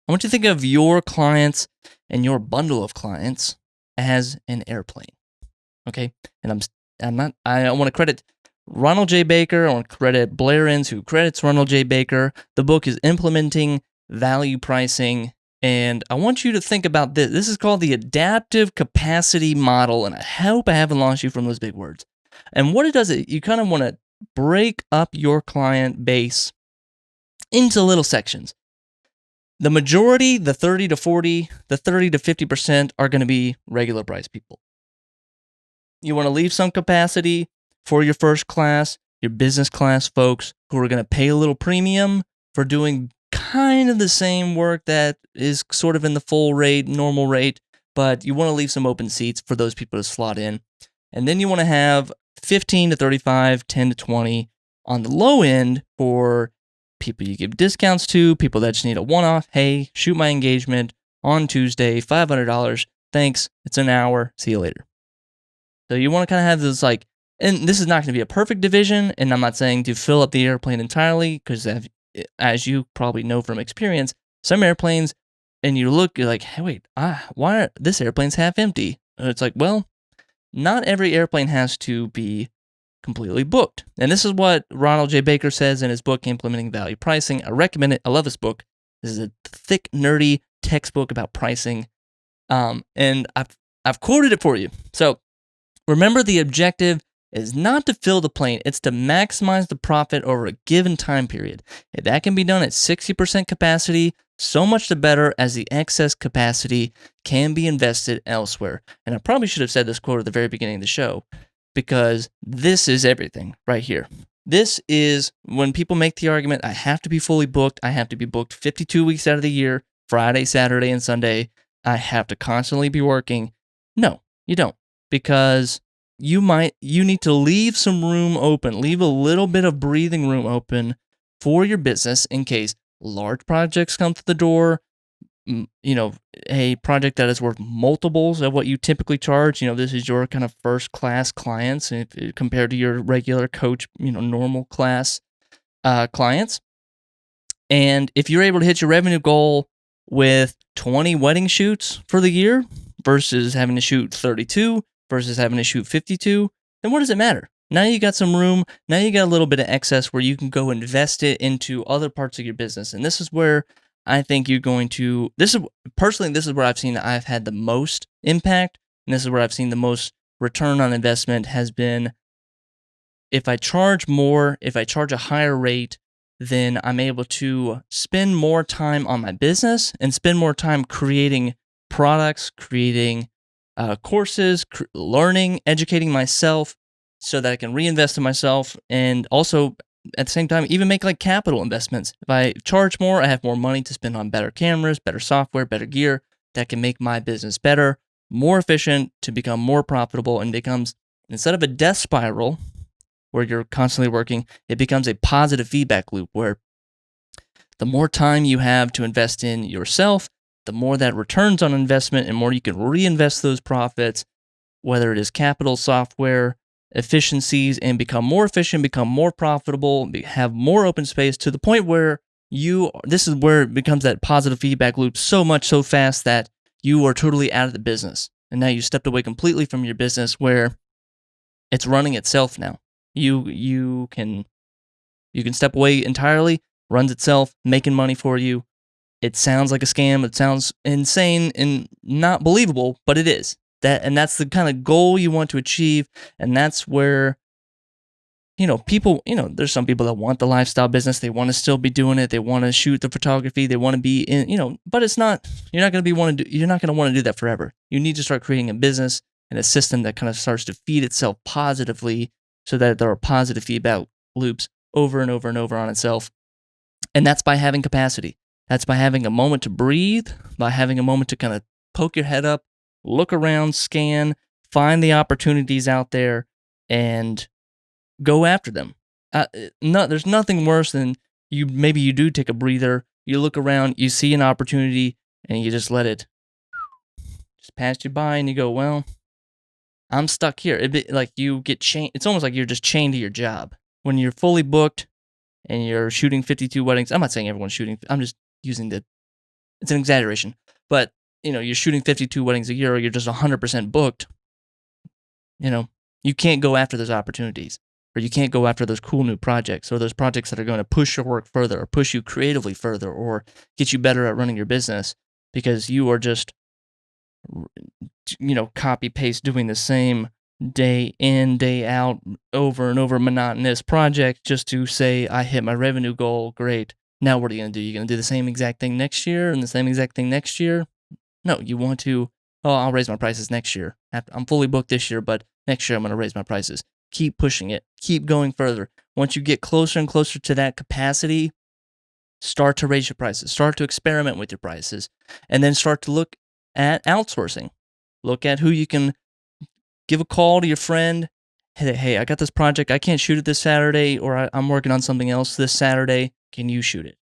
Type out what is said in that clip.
I want you to think of your clients and your bundle of clients as an airplane. Okay? And I want to credit Ronald J. Baker. I want to credit Blair Enns, who credits Ronald J. Baker. The book is Implementing Value Pricing. And I want you to think about this. This is called the Adaptive Capacity Model. And I hope I haven't lost you from those big words. And what it does, you kind of want to break up your client base into little sections. The majority, the 30 to 40, the 30 to 50% are going to be regular price people. You want to leave some capacity for your first class, your business class folks who are going to pay a little premium for doing kind of the same work that is sort of in the full rate, normal rate, but you want to leave some open seats for those people to slot in. And then you want to have 15 to 35, 10 to 20 on the low end for people you give discounts to, people that just need a one-off. Hey, shoot my engagement on Tuesday, $500. Thanks. It's an hour. See you later. So you want to kind of have this and this is not going to be a perfect division, and I'm not saying to fill up the airplane entirely, because as you probably know from experience, some airplanes, and you're like, hey, wait, why are this airplane's half empty? And it's like, well, not every airplane has to be completely booked. And this is what Ronald J. Baker says in his book, Implementing Value Pricing. I recommend it. I love this book. This is a thick, nerdy textbook about pricing. And I've quoted it for you. So remember, the objective is not to fill the plane. It's to maximize the profit over a given time period. If that can be done at 60% capacity, so much the better, as the excess capacity can be invested elsewhere. And I probably should have said this quote at the very beginning of the show, because this is everything right here. This is when people make the argument, I have to be fully booked. I have to be booked 52 weeks out of the year, Friday, Saturday, and Sunday. I have to constantly be working. No, you don't, because you need to leave some room open, leave a little bit of breathing room open for your business in case large projects come through the door, a project that is worth multiples of what you typically charge. This is your kind of first class clients compared to your regular coach, normal class clients. And if you're able to hit your revenue goal with 20 wedding shoots for the year versus having to shoot 32 versus having to shoot 52, then what does it matter? Now you got some room. Now you got a little bit of excess where you can go invest it into other parts of your business. And this is where I think you're going to, this is where I've seen that I've had the most impact. And this is where I've seen the most return on investment has been, if I charge more, if I charge a higher rate, then I'm able to spend more time on my business and spend more time creating products, creating courses, learning, educating myself so that I can reinvest in myself, and also at the same time even make like capital investments. If I charge more, I have more money to spend on better cameras, better software, better gear that can make my business better, more efficient, to become more profitable, and becomes, instead of a death spiral where you're constantly working, it becomes a positive feedback loop where the more time you have to invest in yourself, the more that returns on investment and more you can reinvest those profits, whether it is capital, software, efficiencies, and become more efficient, become more profitable, have more open space, to the point where this is where it becomes that positive feedback loop so much, so fast that you are totally out of the business. And now you stepped away completely from your business where it's running itself now. You can step away entirely, runs itself, making money for you. It sounds like a scam. It sounds insane and not believable, but it is. That's the kind of goal you want to achieve. And that's where, people, there's some people that want the lifestyle business. They want to still be doing it. They want to shoot the photography. They want to be in, but it's not, you're not going to want to do that forever. You need to start creating a business and a system that kind of starts to feed itself positively so that there are positive feedback loops over and over and over on itself. And that's by having capacity. That's by having a moment to breathe, by having a moment to kind of poke your head up, look around, scan, find the opportunities out there, and go after them. There's nothing worse than maybe you do take a breather, you look around, you see an opportunity, and you just let it just pass you by, and you go, well, I'm stuck here. You get chained. It's almost like you're just chained to your job. When you're fully booked and you're shooting 52 weddings, I'm not saying everyone's shooting, I'm just using the it's an exaggeration, but you're shooting 52 weddings a year, or you're just 100% booked. You can't go after those opportunities, or you can't go after those cool new projects, or those projects that are going to push your work further, or push you creatively further, or get you better at running your business, because you are just, copy paste doing the same day in, day out, over and over monotonous project just to say, I hit my revenue goal. Great. Now what are you going to do? You're going to do the same exact thing next year and the same exact thing next year? No, you want to, I'll raise my prices next year. I'm fully booked this year, but next year I'm going to raise my prices. Keep pushing it. Keep going further. Once you get closer and closer to that capacity, start to raise your prices. Start to experiment with your prices. And then start to look at outsourcing. Look at who you can give a call to your friend. Hey, I got this project. I can't shoot it this Saturday, or I'm working on something else this Saturday. Can you shoot it?